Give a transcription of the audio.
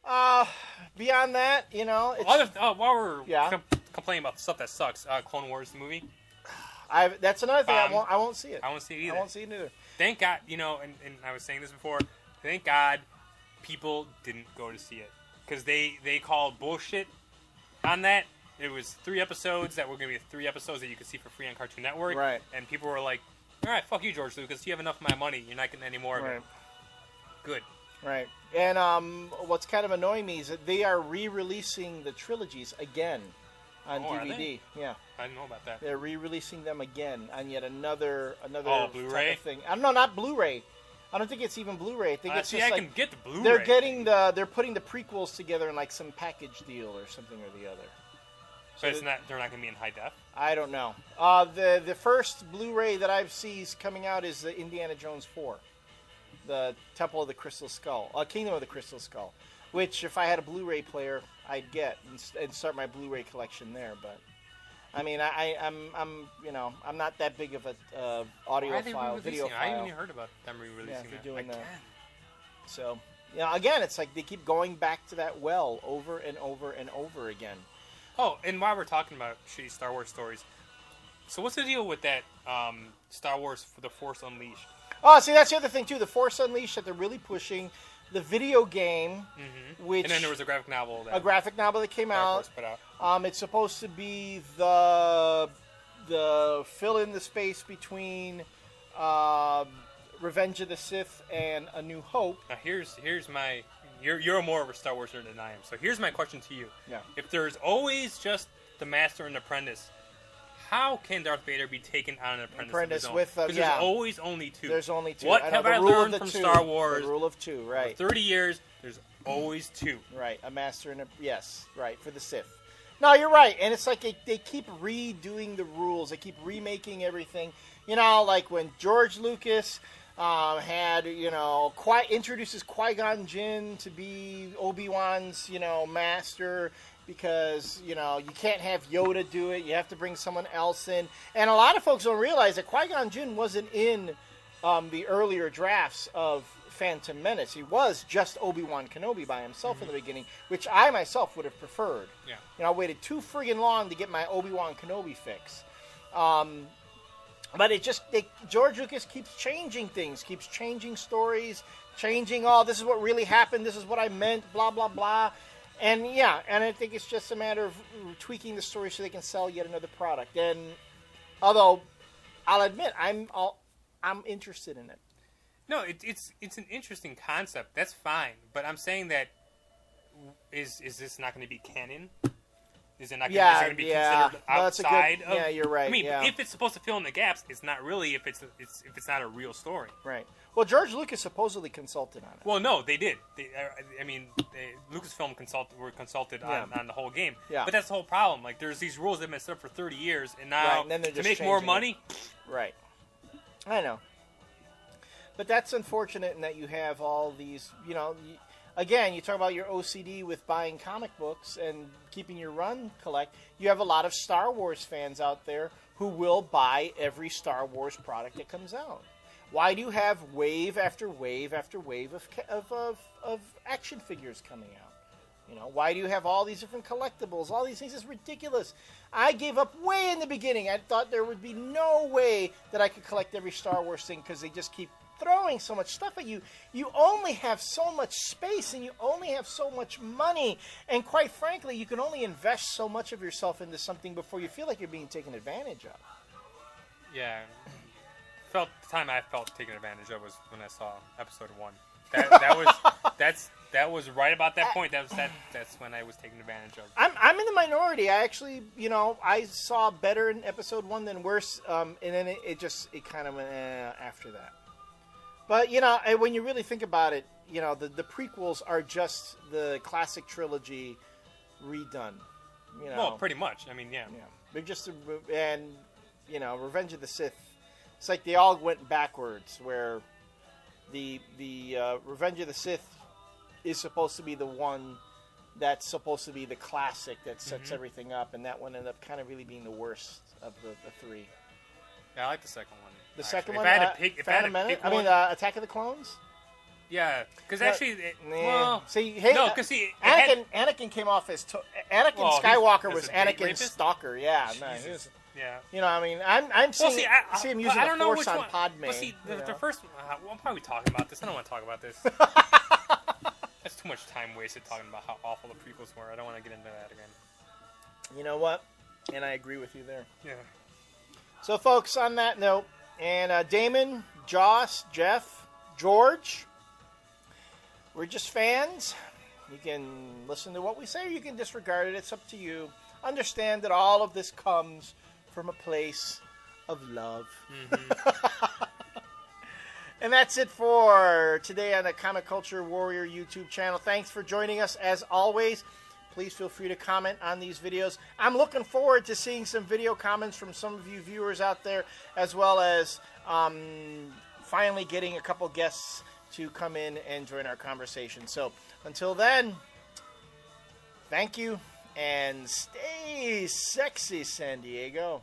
Uh, Beyond that, it's While we're Yeah. complaining about stuff that sucks, Clone Wars the movie. That's another thing. Bomb. I won't see it. I won't see it either. I won't see it either. Thank God, and I was saying this before. Thank God, people didn't go to see it because they called bullshit on that. It was 3 episodes that were going to be 3 episodes that you could see for free on Cartoon Network. Right. And people were like, "All right, fuck you, George Lucas. You have enough of my money. You're not getting any more of it." Good. Right. And what's kind of annoying me is that they are re-releasing the trilogies again on Oh, are DVD. they? Yeah. I didn't know about that. They're re-releasing them again on yet another Blu-ray? type of thing. No, not Blu-ray. I don't think it's even Bluray. I think it's just I like can get the Blu-ray. they're putting the prequels together in like some package deal or something or the other. So they're not going to be in high def? I don't know. The first Blu-ray that I've seen coming out is the Indiana Jones 4, the Temple of the Crystal Skull, Kingdom of the Crystal Skull, which if I had a Blu-ray player, I'd get and start my Blu-ray collection there. But I mean, I'm not that big of a audiophile, videophile. I haven't even heard about them re-releasing Yeah, that. they're doing that. So, again, it's like they keep going back to that well over and over and over again. Oh, and while we're talking about shitty Star Wars stories, so what's the deal with that Star Wars for the Force Unleashed? Oh, see, that's the other thing, too. The Force Unleashed that they're really pushing. The video game, which... And then there was a graphic novel. That came out. Put out. It's supposed to be the fill in the space between Revenge of the Sith and A New Hope. Now, here's my... You're more of a Star Wars nerd than I am. So here's my question to you. Yeah. If there's always just the Master and Apprentice, how can Darth Vader be taken on an apprentice of his own? Because there's always only 2. There's only 2. What have I learned from Star Wars? The rule of 2, right. For 30 years, there's always 2. Right, a Master and a... Yes, right, for the Sith. No, you're right. And it's like they keep redoing the rules. They keep remaking everything. Like when George Lucas... had, introduces Qui-Gon Jinn to be Obi-Wan's, master because, you can't have Yoda do it. You have to bring someone else in. And a lot of folks don't realize that Qui-Gon Jinn wasn't in the earlier drafts of Phantom Menace. He was just Obi-Wan Kenobi by himself in the beginning, which I myself would have preferred. Yeah. I waited too friggin' long to get my Obi-Wan Kenobi fix. But George Lucas keeps changing things, keeps changing stories, changing, this is what really happened, this is what I meant, blah, blah, blah. And I think it's just a matter of tweaking the story so they can sell yet another product. And although, I'll admit, I'm interested in it. No, it's an interesting concept. That's fine. But I'm saying that, is this not going to be canon? Is it not going to be considered outside of... Yeah, you're right. I mean, if it's supposed to fill in the gaps, it's not really if it's not a real story. Right. Well, George Lucas supposedly consulted on it. Well, no, they did. Lucasfilm were consulted on the whole game. Yeah. But that's the whole problem. Like, there's these rules that have been set up for 30 years, and now and then to make more money... Right. I know. But that's unfortunate in that you have all these, again, you talk about your OCD with buying comic books and keeping your run collect. You have a lot of Star Wars fans out there who will buy every Star Wars product that comes out. Why do you have wave after wave after wave of action figures coming out? Why do you have all these different collectibles, all these things? It's ridiculous. I gave up way in the beginning. I thought there would be no way that I could collect every Star Wars thing because they just keep throwing so much stuff at you. You only have so much space and you only have so much money. And quite frankly, you can only invest so much of yourself into something before you feel like you're being taken advantage of. Yeah. The time I felt taken advantage of was when I saw episode 1. That was right about that point. That's when I was taken advantage of. I'm in the minority. I actually, I saw better in episode 1 than worse, and then it kind of went after that. But when you really think about it, the prequels are just the classic trilogy redone. Well, pretty much. I mean, yeah. They're just Revenge of the Sith. It's like they all went backwards, where the Revenge of the Sith is supposed to be the one that's supposed to be the classic that sets everything up, and that one ended up kind of really being the worst of the 3. Yeah, I like the second one. The second one? If I had to pick one... Attack of the Clones? Yeah, because No, actually, well, see, hey, no, because Anakin came off as Anakin Well, Skywalker he's was a date Anakin's rapist? stalker. Yeah, no, Jesus. he was, yeah. you know, I mean, I'm seeing, see, him but using I the don't know Force which on one. Padme. Well, see, you the know? first. Well, why are we talking about this? I don't want to talk about this. That's too much time wasted talking about how awful the prequels were. I don't want to get into that again. You know what? And I agree with you there. Yeah. So, folks, on that note, and Damon, Joss, Jeff, George, we're just fans. You can listen to what we say, or you can disregard it. It's up to you. Understand that all of this comes from a place of love. Mm-hmm. And that's it for today on the Comic Culture Warrior YouTube channel. Thanks for joining us as always. Please feel free to comment on these videos. I'm looking forward to seeing some video comments from some of you viewers out there, as well as finally getting a couple guests to come in and join our conversation. So until then, thank you and stay sexy, San Diego.